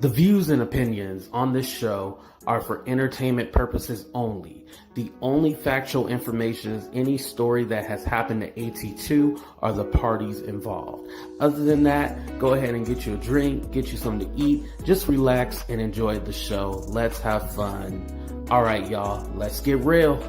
The views and opinions on this show are for entertainment purposes only. The only factual information is any story that has happened to AT2 or the parties involved. Other than that, go ahead and get you a drink, get you something to eat, just relax and enjoy the show. Let's have fun. All right, y'all, let's get real.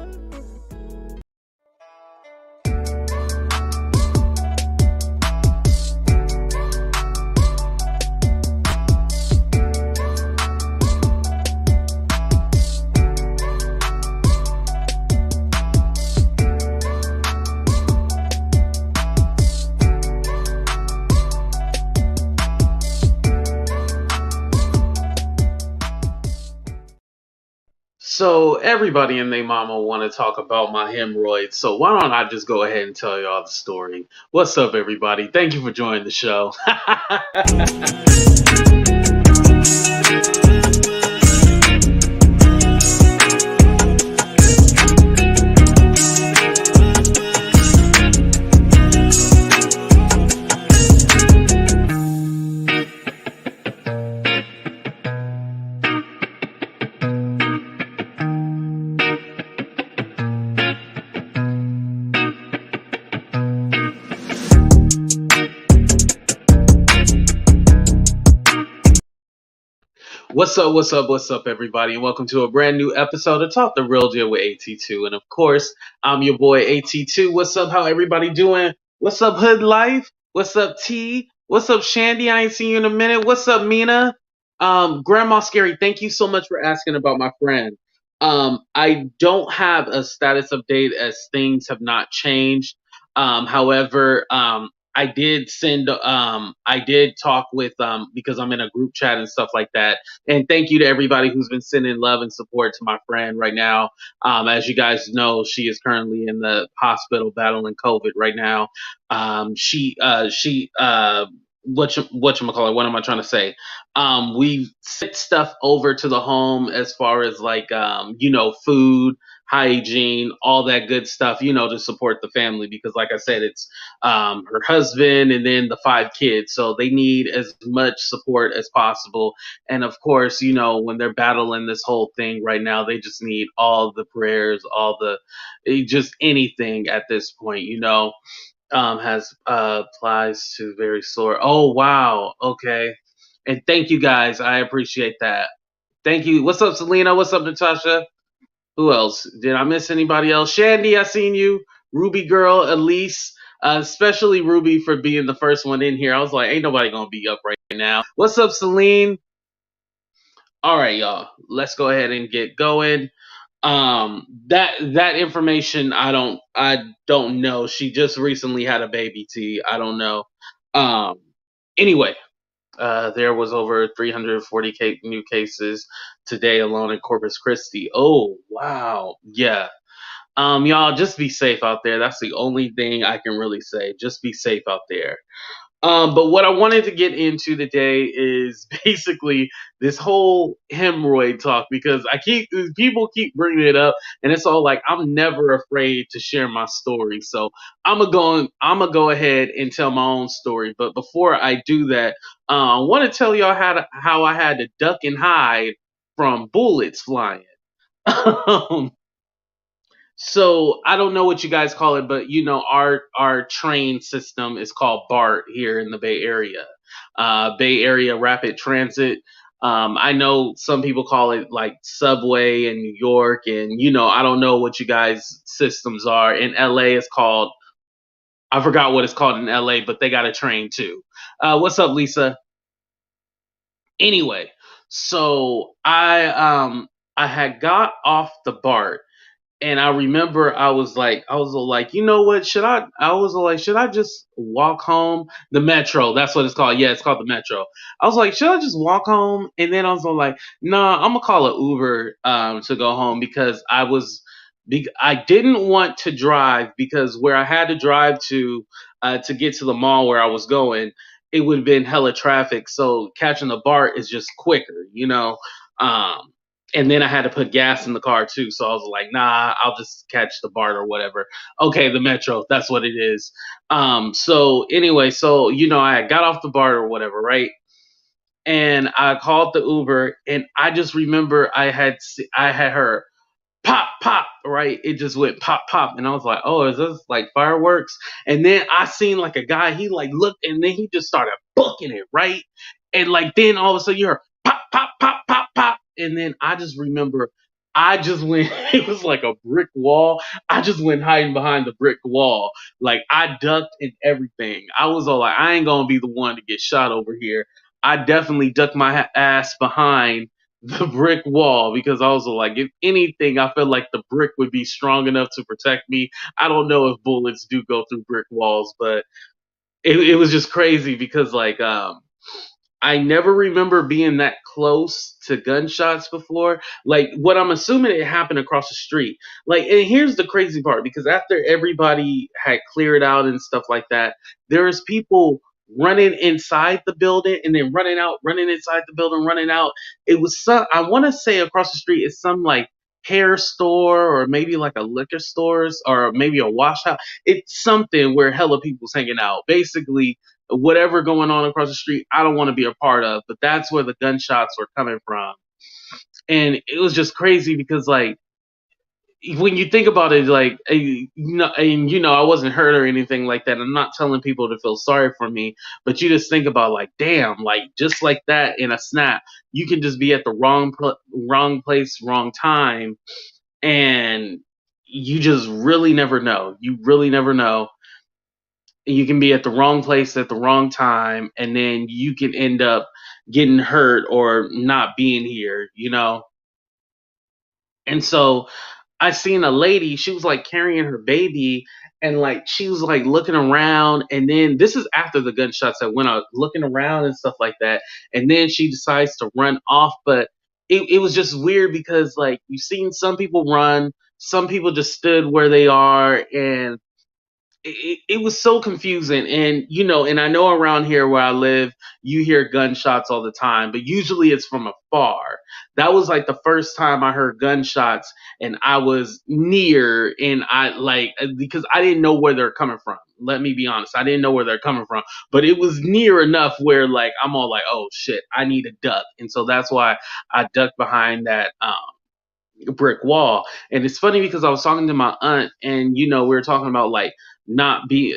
So everybody and their mama want to talk about my hemorrhoids. So why don't I just go ahead and tell y'all the story? What's up, everybody? Thank you for joining the show. What's up, everybody, and welcome to a brand new episode of Talk the Real Deal with AT2. And of course, I'm your boy AT2. What's up? How everybody doing? What's up, Hood Life? What's up, T? What's up, Shandy? I ain't seen you in a minute. What's up, Mina? Grandma Scary, thank you so much for asking about my friend. I don't have a status update as things have not changed. However, I did talk with, because I'm in a group chat and stuff like that. And thank you to everybody who's been sending love and support to my friend right now. As you guys know, she is currently in the hospital battling COVID right now. What am I trying to say? We've sent stuff over to the home as far as like, food, hygiene, all that good stuff, to support the family, because like I said, it's her husband and then the 5 kids, so they need as much support as possible. And of course, when they're battling this whole thing right now, they just need all the prayers, just anything at this point. Has applies to very sore. Oh wow, okay. And thank you guys, I appreciate that. Thank you. What's up, Selena? What's up, Natasha? Who else? Did I miss anybody else? Shandy, I seen you. Ruby girl, Elise, especially Ruby for being the first one in here. I was like, ain't nobody gonna be up right now. What's up, Celine? All right, y'all. Let's go ahead and get going. That information I don't know. She just recently had a baby. T. I don't know. Um. Anyway, there was over 340 new cases today alone in Corpus Christi. Oh wow, yeah. Y'all just be safe out there. That's the only thing I can really say. Just be safe out there. But what I wanted to get into today is basically this whole hemorrhoid talk, because people keep bringing it up, and it's all like I'm never afraid to share my story. So I'm gonna go ahead and tell my own story. But before I do that, I want to tell y'all how I had to duck and hide from bullets flying. So I don't know what you guys call it, but our train system is called BART here in the Bay Area, Bay Area Rapid Transit. I know some people call it like subway in New York, and I don't know what you guys systems are. In LA, it's called, I forgot what it's called in LA, but they got a train too. What's up, Lisa? Anyway, so I had got off the BART, and I remember I was like, you know what? Should I just walk home? The Metro, that's what it's called. Yeah, it's called the Metro. I was like, should I just walk home? And then I was like, nah, I'm gonna call an Uber to go home, because I didn't want to drive, because where I had to drive to get to the mall where I was going, it would have been hella traffic. So catching the BART is just quicker. Um, and then I had to put gas in the car too. So I was like, nah, I'll just catch the BART or whatever. Okay, the Metro, that's what it is. So anyway, I got off the BART or whatever, right? and I called the Uber, and I just remember I had heard pop, pop, right? It just went pop, pop. And I was like, oh, is this like fireworks? And then I seen like a guy, he like looked and then he just started booking it, right? And like then all of a sudden you heard pop, pop, pop, pop, pop. And then I just remember I just went, it was like a brick wall. I just went hiding behind the brick wall. Like I ducked and everything. I was all like, I ain't gonna be the one to get shot over here. I definitely ducked my ass behind the brick wall because I was like, if anything, I feel like the brick would be strong enough to protect me. I don't know if bullets do go through brick walls, but it was just crazy because I never remember being that close to gunshots before. Like what I'm assuming it happened across the street. Like, and here's the crazy part because after everybody had cleared out and stuff like that, there's people running inside the building and then running out, running inside the building, running out. It was some, I want to say across the street is some like hair store or maybe like a liquor stores or maybe a wash house. It's something where hella people's hanging out. Basically, whatever going on across the street, I don't want to be a part of. But that's where the gunshots were coming from, and it was just crazy because like when you think about it, like and I wasn't hurt or anything like that. I'm not telling people to feel sorry for me, but you just think about like, damn, like just like that in a snap, you can just be at the wrong place, wrong time, and you just really never know. You really never know. You can be at the wrong place at the wrong time, and then you can end up getting hurt or not being here. And so I seen a lady, she was like carrying her baby, and like she was like looking around, and then this is after the gunshots that went out, looking around and stuff like that, and then she decides to run off. But it was just weird because like you've seen some people run, some people just stood where they are, and it was so confusing. And and I know around here where I live you hear gunshots all the time, but usually it's from afar. That was like the first time I heard gunshots, and I was near, and I like because I didn't know where they're coming from. Let me be honest, I didn't know where they're coming from, but it was near enough where like I'm all like, oh shit, I need a duck. And so that's why I ducked behind that brick wall. And it's funny because I was talking to my aunt, and we were talking about like not be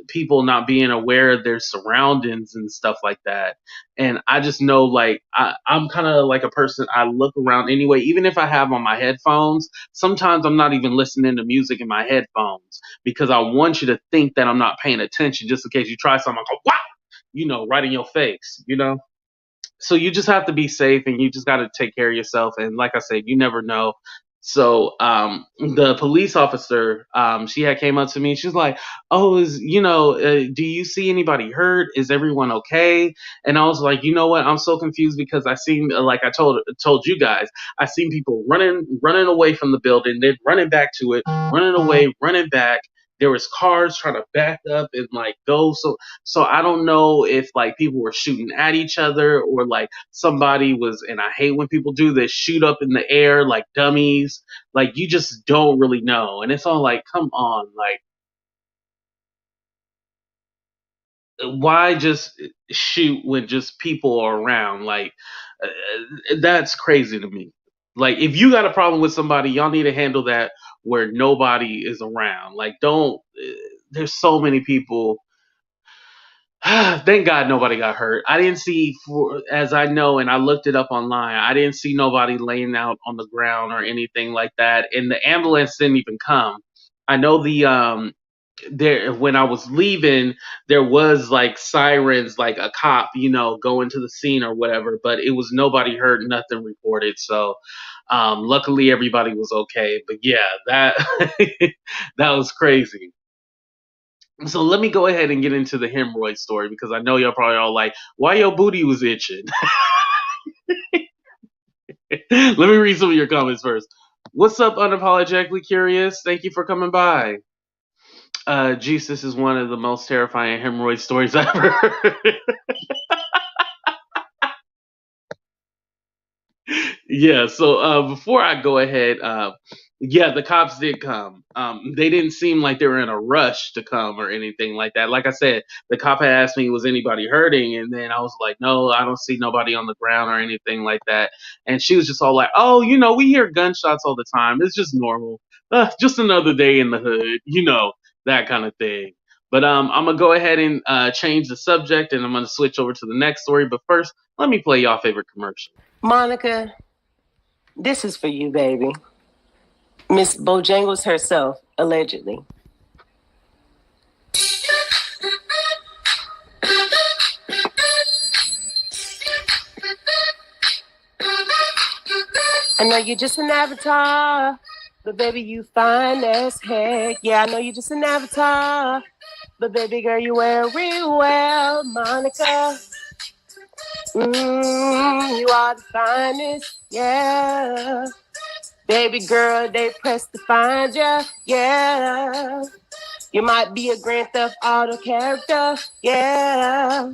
people not being aware of their surroundings and stuff like that. And I just know like I'm kind of like a person, I look around anyway, even if I have on my headphones. Sometimes I'm not even listening to music in my headphones because I want you to think that I'm not paying attention, just in case you try something, I go wow, right in your face. So you just have to be safe, and you just got to take care of yourself. And like I said, you never know. So the police officer, she had came up to me, she's like, oh, do you see anybody hurt, is everyone okay? And I was like, you know what, I'm so confused because I seen, like I told you guys, I seen people running away from the building, then running back to it, running away, running back. There was cars trying to back up and like go. So I don't know if like people were shooting at each other, or like somebody was, and I hate when people do this, shoot up in the air like dummies. Like you just don't really know. And it's all like, come on, like why just shoot when just people are around? Like that's crazy to me. Like if you got a problem with somebody, y'all need to handle that where nobody is around. Like don't there's so many people. Thank God nobody got hurt. I didn't see, for as I know, and I looked it up online. I didn't see nobody laying out on the ground or anything like that. And the ambulance didn't even come. I know the there when I was leaving, there was like sirens, like a cop, going to the scene or whatever. But it was nobody hurt, nothing reported. So luckily everybody was okay. But yeah, that that was crazy. So let me go ahead and get into the hemorrhoid story because I know y'all probably all like, why your booty was itching? Let me read some of your comments first. What's up, unapologetically curious? Thank you for coming by. Jesus is one of the most terrifying hemorrhoid stories I've ever heard. Yeah, so before I go ahead, Yeah, the cops did come. They didn't seem like they were in a rush to come or anything like that. Like I said, the cop had asked me, was anybody hurting? And then I was like, no, I don't see nobody on the ground or anything like that. And she was just all like, oh, we hear gunshots all the time. It's just normal. Just another day in the hood, that kind of thing. But I'm going to go ahead and change the subject, and I'm going to switch over to the next story. But first, let me play y'all favorite commercial. Monica, this is for you, baby. Miss Bojangles herself, allegedly. I know you're just an avatar, but baby, you fine as heck. Yeah, I know you're just an avatar, but baby girl, you wear real well, Monica. You are the finest, yeah. Baby girl, they press to find ya, yeah. You might be a Grand Theft Auto character, yeah.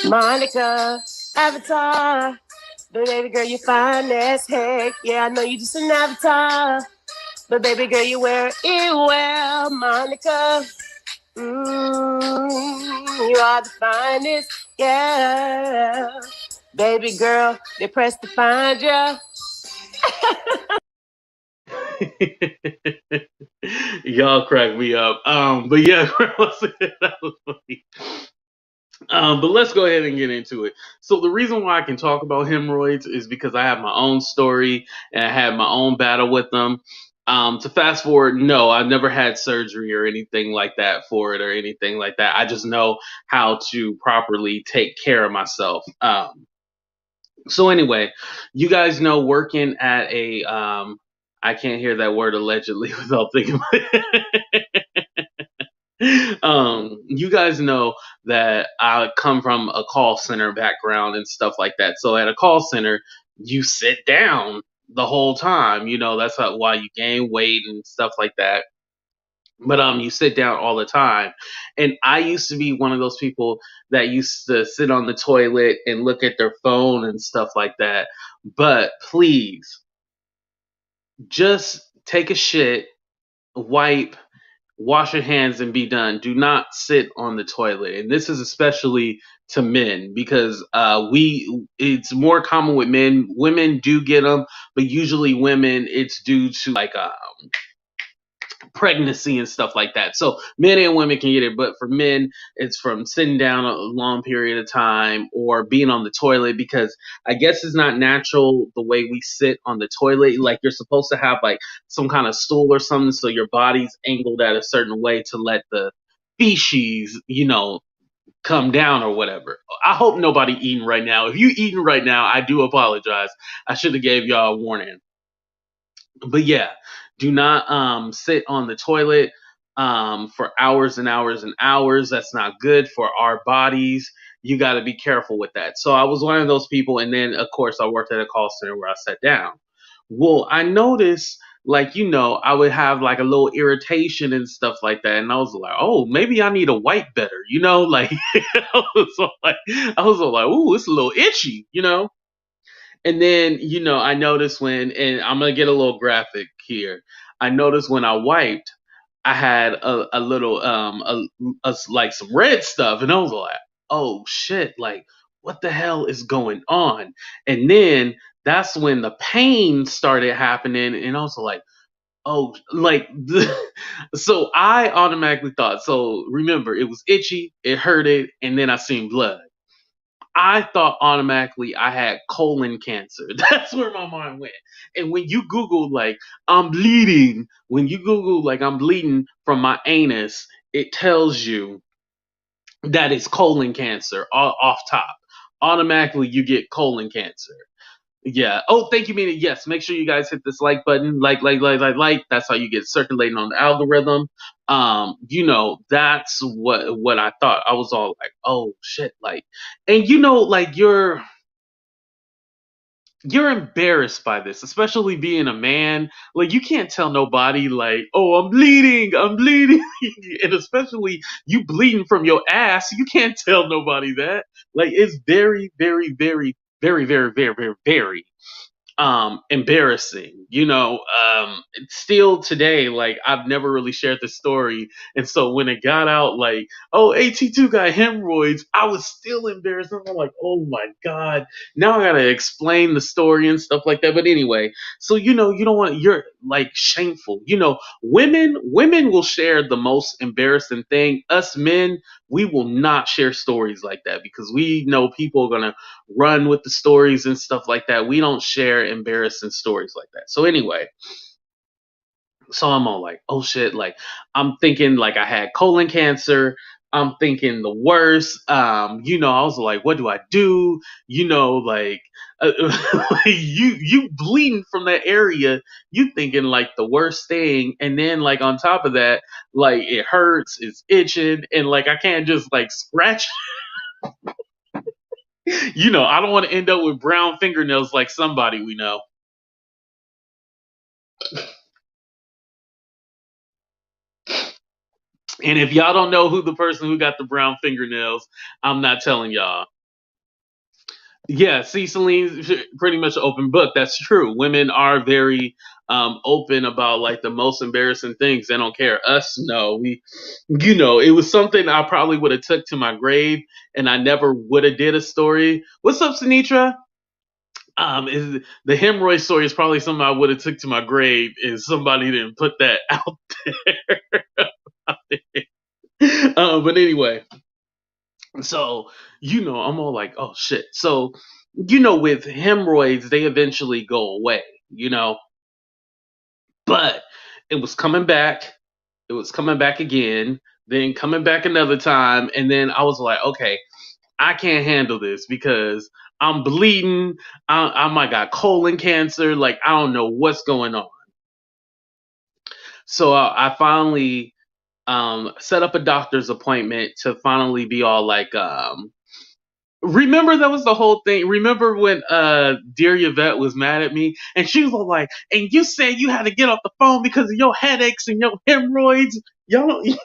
Monica, avatar. But baby girl, you fine as heck. Yeah, I know you just an avatar. But baby girl, you wear it well, Monica. You are the finest, yeah. Baby girl, they press to find ya. Y'all crack me up. But yeah, that was funny. But let's go ahead and get into it. So the reason why I can talk about hemorrhoids is because I have my own story and I had my own battle with them. To fast forward, no, I've never had surgery or anything like that for it or anything like that. I just know how to properly take care of myself. So anyway, you guys know working at a I can't hear that word allegedly without thinking. You guys know that I come from a call center background and stuff like that. So at a call center, you sit down the whole time. That's why you gain weight and stuff like that. But you sit down all the time. And I used to be one of those people that used to sit on the toilet and look at their phone and stuff like that. But please, just take a shit, wipe, wash your hands and be done. Do not sit on the toilet. And this is especially to men because it's more common with men. Women do get them, but usually women it's due to like pregnancy and stuff like that. So men and women can get it, but for men, it's from sitting down a long period of time or being on the toilet because I guess it's not natural the way we sit on the toilet. Like you're supposed to have like some kind of stool or something so your body's angled at a certain way to let the feces, come down or whatever. I hope nobody eating right now. If you eating right now, I do apologize. I should have gave y'all a warning. But yeah, do not sit on the toilet for hours and hours and hours. That's not good for our bodies. You got to be careful with that. So I was one of those people, and then of course I worked at a call center where I sat down. Well, I noticed, like I would have like a little irritation and stuff like that, and I was like, oh, maybe I need to wipe better, like I was all like, ooh, it's a little itchy. And then, I noticed and I'm going to get a little graphic here. I noticed when I wiped, I had a little, like some red stuff. And I was like, oh shit, like, what the hell is going on? And then that's when the pain started happening. And I was like, oh, like, so I automatically thought, so remember, it was itchy, it hurted, and then I seen blood. I thought automatically I had colon cancer. That's where my mind went. And when you Google like I'm bleeding, when you Google like I'm bleeding from my anus, it tells you that it's colon cancer off top. Automatically you get colon cancer. Yeah. Oh, thank you, Mina. Yes. Make sure you guys hit this like button. Like. That's how you get circulating on the algorithm. That's what I thought. I was all like, oh shit, like, and like you're embarrassed by this, especially being a man. Like you can't tell nobody like, oh, I'm bleeding, and especially you bleeding from your ass, you can't tell nobody that. Like it's very, very, very, very, very, very, very, very embarrassing, still today, like I've never really shared this story. And so when it got out, like, oh, AT2 got hemorrhoids, I was still embarrassed. I'm like, oh my God, now I gotta explain the story and stuff like that. But anyway, so you don't want, you're like shameful. Women will share the most embarrassing thing. Us men, we will not share stories like that because we know people are gonna run with the stories and stuff like that. We don't share embarrassing stories like that. So anyway, so I'm all like, oh shit, like I'm thinking like I had colon cancer. I'm thinking the worst. I was like, what do I do? Like you bleeding from that area, you thinking like the worst thing, and then like on top of that, like it hurts, it's itching, and like I can't just like scratch. I don't want to end up with brown fingernails like somebody we know. And if y'all don't know who the person who got the brown fingernails, I'm not telling y'all. Yeah, see, Celine's pretty much an open book. That's true. Women are very open about like the most embarrassing things. They don't care. Us, no. It was something I probably would have took to my grave, and I never would have did a story. What's up, Sinitra? Is the hemorrhoid story is probably something I would have took to my grave if somebody didn't put that out there. But anyway, so I'm all like, oh shit. So with hemorrhoids, they eventually go away. You know, but it was coming back. It was coming back again. Then coming back another time, and then I was like, okay, I can't handle this because I'm bleeding. I might got colon cancer. Like I don't know what's going on. So I finally set up a doctor's appointment to finally be all like, remember that was the whole thing. Remember when dear Yvette was mad at me and she was all like, and you said you had to get off the phone because of your headaches and your hemorrhoids. Y'all don't.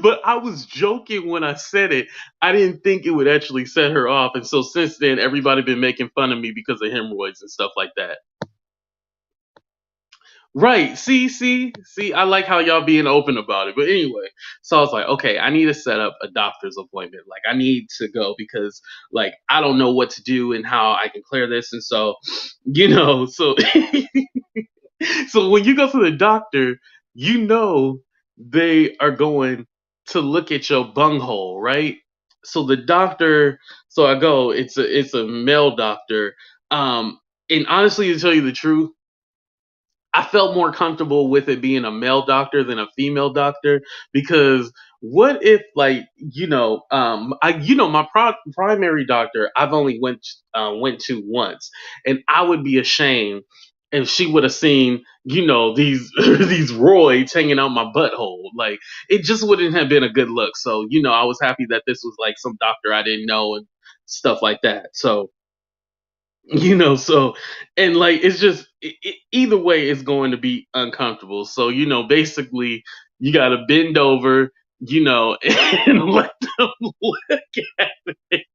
But I was joking when I said it. I didn't think it would actually set her off. And so since then, everybody been making fun of me because of hemorrhoids and stuff like that. Right. See, I like how y'all being open about it. But anyway, so I was like, okay, I need to set up a doctor's appointment. Like, I need to go because, like, I don't know what to do and how I can clear this. And so, so so when you go to the doctor, they are going to look at your bunghole, right? So the doctor, so I go, it's a male doctor. And honestly, to tell you the truth, I felt more comfortable with it being a male doctor than a female doctor because what if like my primary doctor I've only went to once, and I would be ashamed if she would have seen these these roids hanging out my butthole. Like it just wouldn't have been a good look. So I was happy that this was like some doctor I didn't know and stuff like that. So so and like it's just either way it's going to be uncomfortable. So basically you got to bend over, and let them look at it.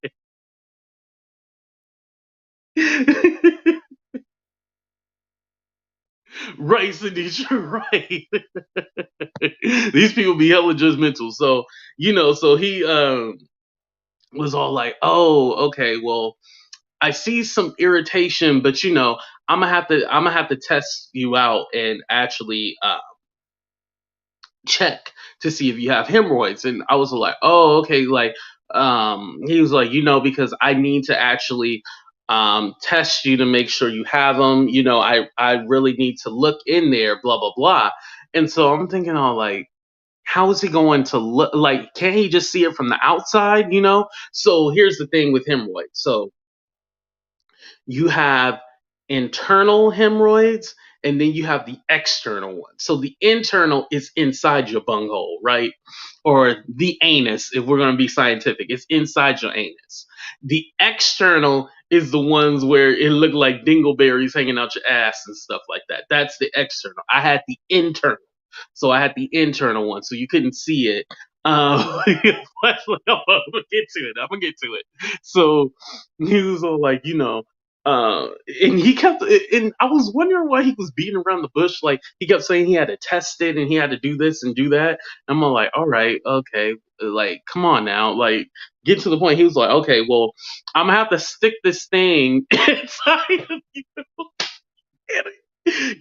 Right, Sidisha, right. These people be hella judgmental. So so he was all like, oh, okay, well, I see some irritation, but I'm gonna have to test you out and actually check to see if you have hemorrhoids. And I was like, oh, okay. Like, he was like, because I need to actually test you to make sure you have them. I really need to look in there, blah, blah, blah. And so I'm thinking, all like, how is he going to look? Like, can't he just see it from the outside, So here's the thing with hemorrhoids. So you have internal hemorrhoids and then you have the external one. So the internal is inside your bunghole, right? Or the anus, if we're going to be scientific, it's inside your anus. The external is the ones where it looked like dingleberries hanging out your ass and stuff like that. That's the external. I had the internal. So I had the internal one, so you couldn't see it. Flashlight. I'm gonna get to it. I'm gonna get to it. So he was all like, and he kept, and I was wondering why he was beating around the bush. Like he kept saying he had to test it and he had to do this and do that. I'm all like, all right, okay, like come on now, like get to the point. He was like, okay, well, I'm gonna have to stick this thing inside of you.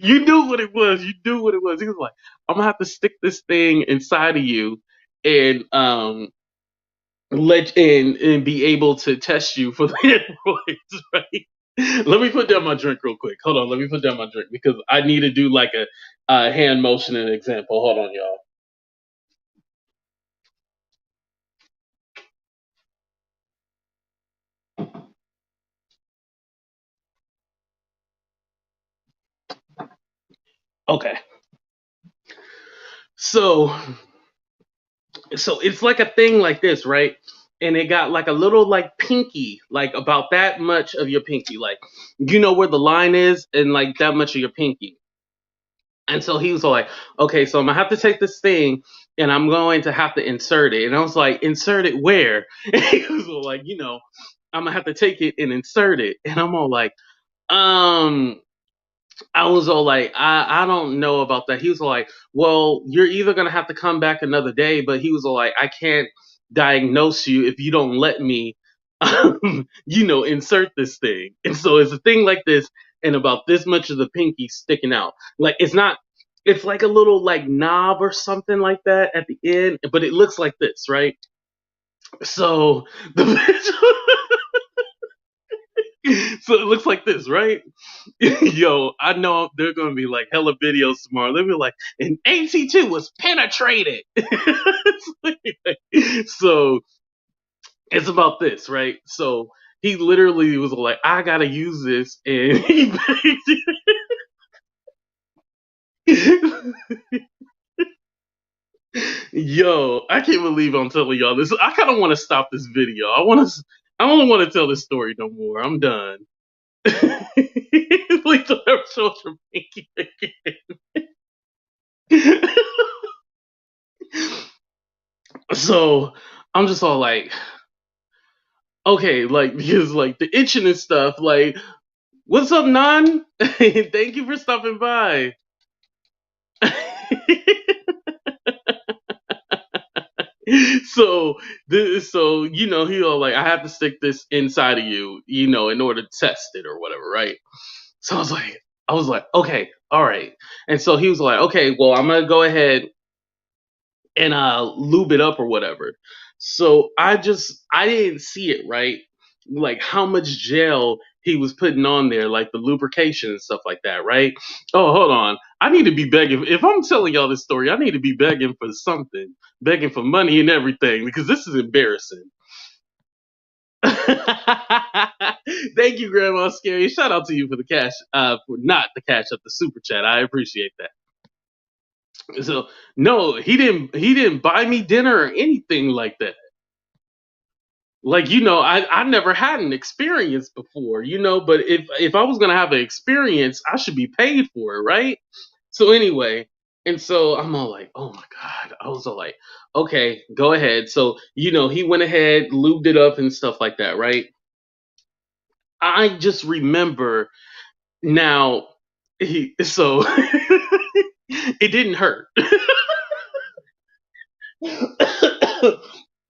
You knew what it was. You knew what it was. He was like, I'm gonna have to stick this thing inside of you and let and be able to test you for the hemorrhoids, right? Let me put down my drink real quick. Hold on, let me put down my drink because I need to do like a hand motion and example. Hold on, y'all. Okay. So it's like a thing like this, right? And it got like a little like pinky, like about that much of your pinky, like you know where the line is, and like that much of your pinky. And so he was like, okay, so I'm gonna have to take this thing and I'm going to have to insert it. And I was like, insert it where? And he was all like, I'm gonna have to take it and insert it. And I'm all like, um, I was all like, I don't know about that. He was like, well, you're either gonna have to come back another day, but he was all like, I can't diagnose you if you don't let me, insert this thing. And so it's a thing like this, and about this much of the pinky sticking out. Like it's not, it's like a little like knob or something like that at the end, but it looks like this, right? So the so it looks like this, right? Yo, I know they're gonna be like hella videos tomorrow. They'll be like, and AT2 was penetrated. So it's about this, right? So he literally was like, I gotta use this, and he Yo, I can't believe I'm telling y'all this. I kind of want to stop this video. I don't want to tell this story no more. I'm done. Please don't ever show us your pinky again. So I'm just all like, okay, like because like the itching and stuff. Like, what's up, Nan? Thank you for stopping by. So he all like, I have to stick this inside of you, in order to test it or whatever, right? So I was like, okay, all right. And so he was like, okay, well, I'm gonna go ahead and lube it up or whatever. So I didn't see it, right, like how much gel he was putting on there, like the lubrication and stuff like that, right? Oh, hold on, I need to be begging. If I'm telling y'all this story, I need to be begging for something, begging for money and everything, because this is embarrassing. Thank you, Grandma Scary. Shout out to you for the cash, for not the cash up, the super chat. I appreciate that. So no, he didn't buy me dinner or anything like that. Like, I never had an experience before, but if I was gonna have an experience, I should be paid for it, right? So anyway, and so I'm all like, oh my god. I was all like, okay, go ahead. So, he went ahead, lubed it up and stuff like that, right? I just remember now so it didn't hurt.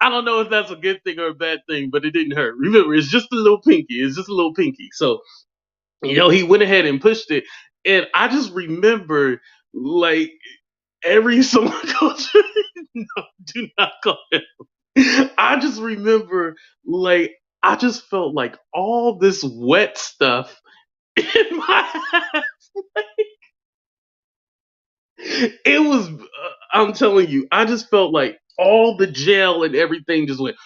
I don't know if that's a good thing or a bad thing, but it didn't hurt. Remember, it's just a little pinky. It's just a little pinky. So, he went ahead and pushed it. And I just remember, like, every someone goes, no, do not call him. I just remember, like, I just felt like all this wet stuff in my ass. It was, I'm telling you, I just felt like all the gel and everything just went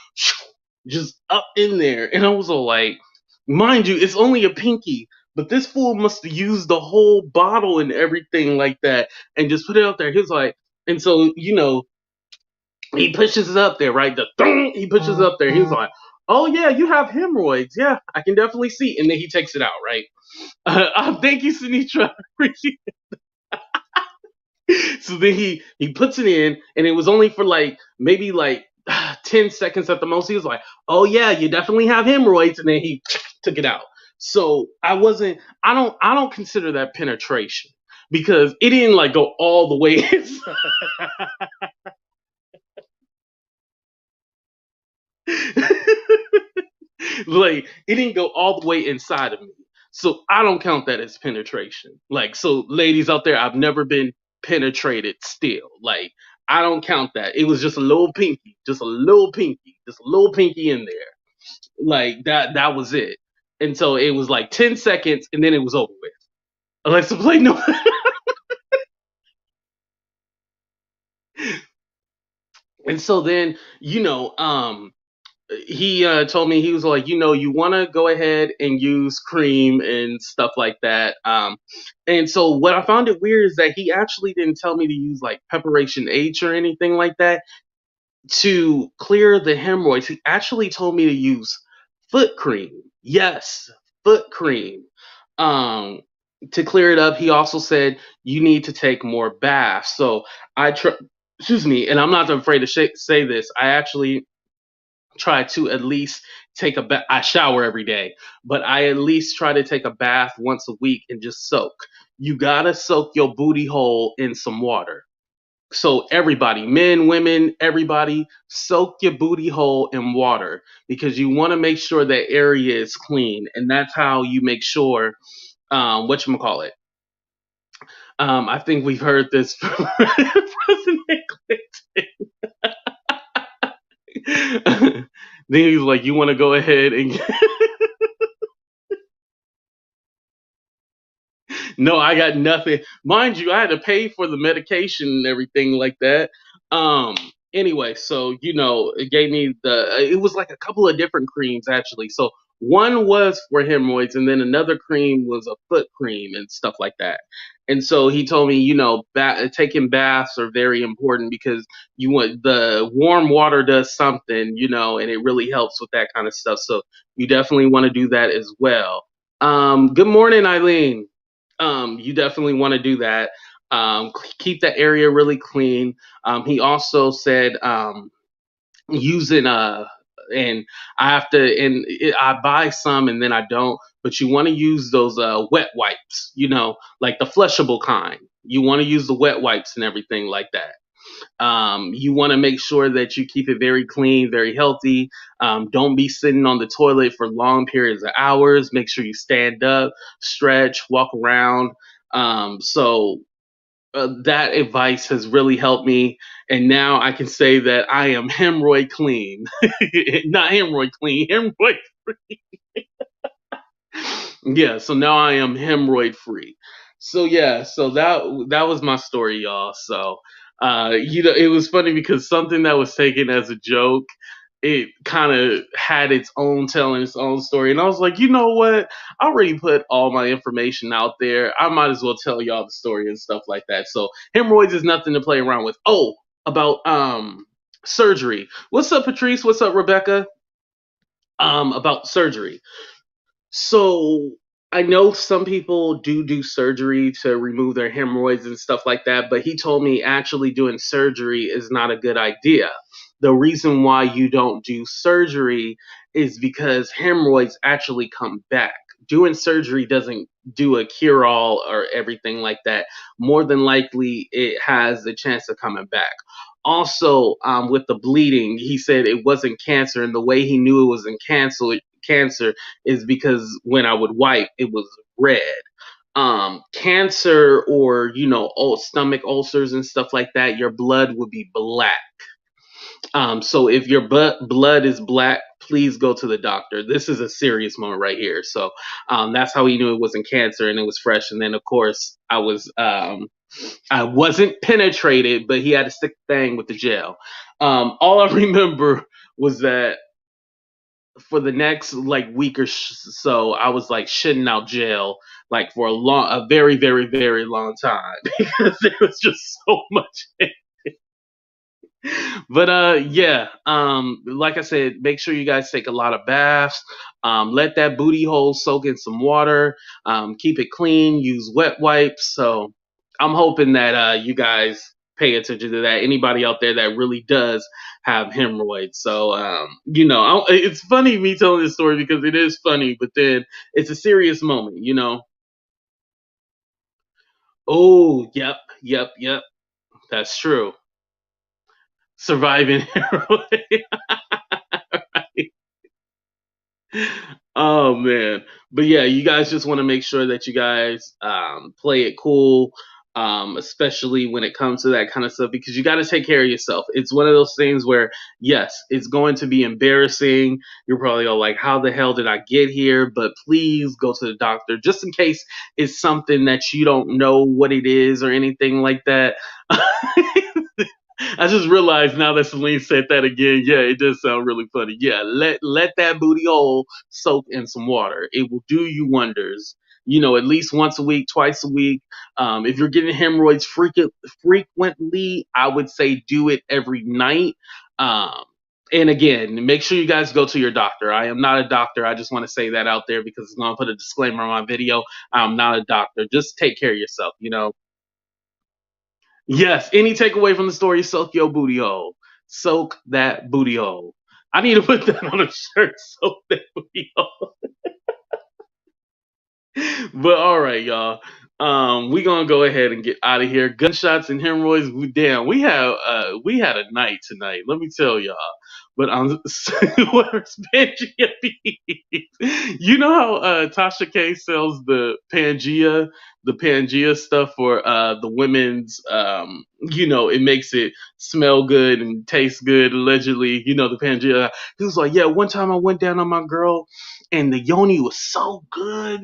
just up in there. And I was all like, mind you, it's only a pinky, but this fool must have used the whole bottle and everything like that and just put it out there. He was like, and so, he pushes it up there, right? He pushes it up there. He was like, oh, yeah, you have hemorrhoids. Yeah, I can definitely see. And then he takes it out, right? Thank you, Sinitra. So then he puts it in, and it was only for like maybe like 10 seconds at the most. He was like, "Oh yeah, you definitely have hemorrhoids," and then he took it out. So I don't consider that penetration because it didn't like go all the way inside. Like it didn't go all the way inside of me. So I don't count that as penetration. Like, so ladies out there, I've never been penetrated still. Like, I don't count that. It was just a little pinky, just a little pinky in there. Like that was it. And so it was like 10 seconds and then it was over with. Alexa, play no. And so then, he told me, he was like, you want to go ahead and use cream and stuff like that. And so what I found it weird is that he actually didn't tell me to use like preparation H or anything like that to clear the hemorrhoids. He actually told me to use foot cream. Yes, foot cream. Um, to clear it up. He also said you need to take more baths. So I try. Excuse me, and I'm not afraid to say this. I actually try to at least take a bath. I shower every day, but I at least try to take a bath once a week and just soak. You gotta soak your booty hole in some water. So everybody, men, women, everybody, soak your booty hole in water because you want to make sure that area is clean, and that's how you make sure what you call it. I think we've heard this from President Clinton. Then he's like, "You want to go ahead and no, I got nothing. Mind you, I had to pay for the medication and everything like that. Um, anyway, so it gave me it was like a couple of different creams actually. So one was for hemorrhoids, and then another cream was a foot cream and stuff like that. And so he told me, taking baths are very important because you want the warm water does something, and it really helps with that kind of stuff. So you definitely want to do that as well. Good morning, Eileen. You definitely want to do that. Keep that area really clean. He also said using and I have to I buy some and then I don't, but you want to use those wet wipes, like the flushable kind. You want to use the wet wipes and everything like that. You want to make sure that you keep it very clean, very healthy. Don't be sitting on the toilet for long periods of hours. Make sure you stand up, stretch, walk around. So that advice has really helped me. And now I can say that I am hemorrhoid clean. Not hemorrhoid clean, hemorrhoid. Yeah, so now I am hemorrhoid free. So yeah, so that was my story, y'all. So it was funny because something that was taken as a joke, it kind of had its own telling its own story. And I was like, you know what? I already put all my information out there. I might as well tell y'all the story and stuff like that. So hemorrhoids is nothing to play around with. Oh, about surgery. What's up, Patrice? What's up, Rebecca? About surgery. So I know some people do surgery to remove their hemorrhoids and stuff like that, but he told me actually doing surgery is not a good idea. The reason why you don't do surgery is because hemorrhoids actually come back. Doing surgery doesn't do a cure all or everything like that. More than likely, it has the chance of coming back. Also, with the bleeding, he said it wasn't cancer, and the way he knew it wasn't cancer is because when I would wipe, it was red. Cancer or stomach ulcers and stuff like that, your blood would be black. So if your blood is black, please go to the doctor. This is a serious moment right here. So that's how he knew it wasn't cancer and it was fresh. And then of course I wasn't penetrated, but he had to stick the thing with the gel. All I remember was that for the next like week or so, I was like shitting out gel like for a very, very, very long time because there was just so much. But yeah, like I said, make sure you guys take a lot of baths. Let that booty hole soak in some water. Keep it clean. Use wet wipes. So I'm hoping that you guys pay attention to that. Anybody out there that really does have hemorrhoids. So, it's funny me telling this story because it is funny, but then it's a serious moment, you know? Oh, yep, yep, yep. That's true. Surviving hemorrhoids. Oh man, but yeah, you guys just want to make sure that you guys play it cool, especially when it comes to that kind of stuff, because you got to take care of yourself. It's one of those things where yes, it's going to be embarrassing. You're probably all like, "How the hell did I get here?" But please go to the doctor just in case it's something that you don't know what it is or anything like that. I just realized now that Celine said that again. Yeah, it does sound really funny. Yeah, let that booty hole soak in some water. It will do you wonders. At least once a week, twice a week. If you're getting hemorrhoids frequently, I would say do it every night. Um, and again, make sure you guys go to your doctor. I am not a doctor. I just want to say that out there because it's going to put a disclaimer on my video. I'm not a doctor. Just take care of yourself. Yes, any takeaway from the story, soak your booty hole. Soak that booty hole. I need to put that on a shirt, soak that booty hole. But all right, y'all. We gonna go ahead and get out of here. Gunshots and hemorrhoids. We had a night tonight. Let me tell y'all. But where's Pangea Beads? You know how Tasha K sells the Pangea stuff for the women's. It makes it smell good and taste good. Allegedly, the Pangea. He was like, yeah. One time I went down on my girl, and the yoni was so good.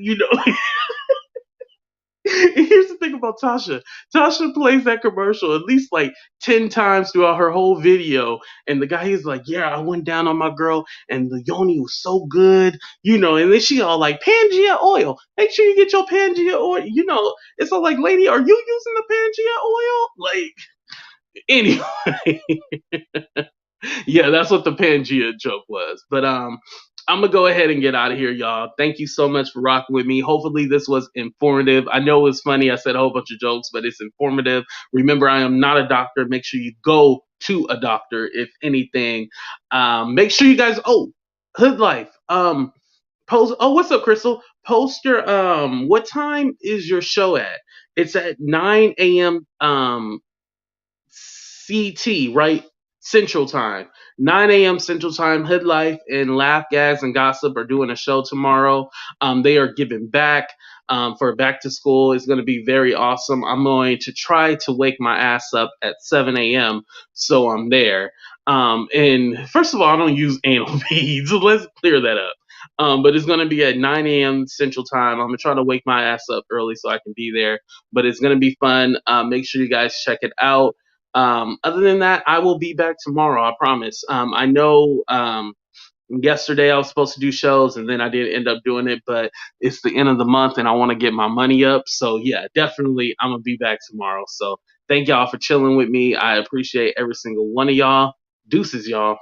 Here's the thing about Tasha. Tasha plays that commercial at least like 10 times throughout her whole video. And the guy is like, yeah, I went down on my girl and the yoni was so good. And then she all like, Pangea oil. Make sure you get your Pangea oil. It's all like, lady, are you using the Pangea oil? Like, anyway. Yeah, that's what the Pangea joke was. But I'm gonna go ahead and get out of here, y'all. Thank you so much for rocking with me. Hopefully this was informative. I know it was funny. I said a whole bunch of jokes, but it's informative. Remember, I am not a doctor. Make sure you go to a doctor if anything. Make sure you guys. Oh, Hood Life. Post. Oh, what's up, Crystal? Post your. What time is your show at? It's at 9 a.m. CT, right? Central Time. 9 a.m. Central Time. Hood Life and Laugh, Gas, and Gossip are doing a show tomorrow. They are giving back for back to school. It's going to be very awesome. I'm going to try to wake my ass up at 7 a.m. so I'm there. And first of all, I don't use anal beads. Let's clear that up. But it's going to be at 9 a.m. Central Time. I'm going to try to wake my ass up early so I can be there. But it's going to be fun. Make sure you guys check it out. Other than that, I will be back tomorrow. I promise. I know yesterday I was supposed to do shows and then I didn't end up doing it, but it's the end of the month and I want to get my money up. So yeah, definitely I'm gonna be back tomorrow. So thank y'all for chilling with me. I appreciate every single one of y'all. Deuces, y'all.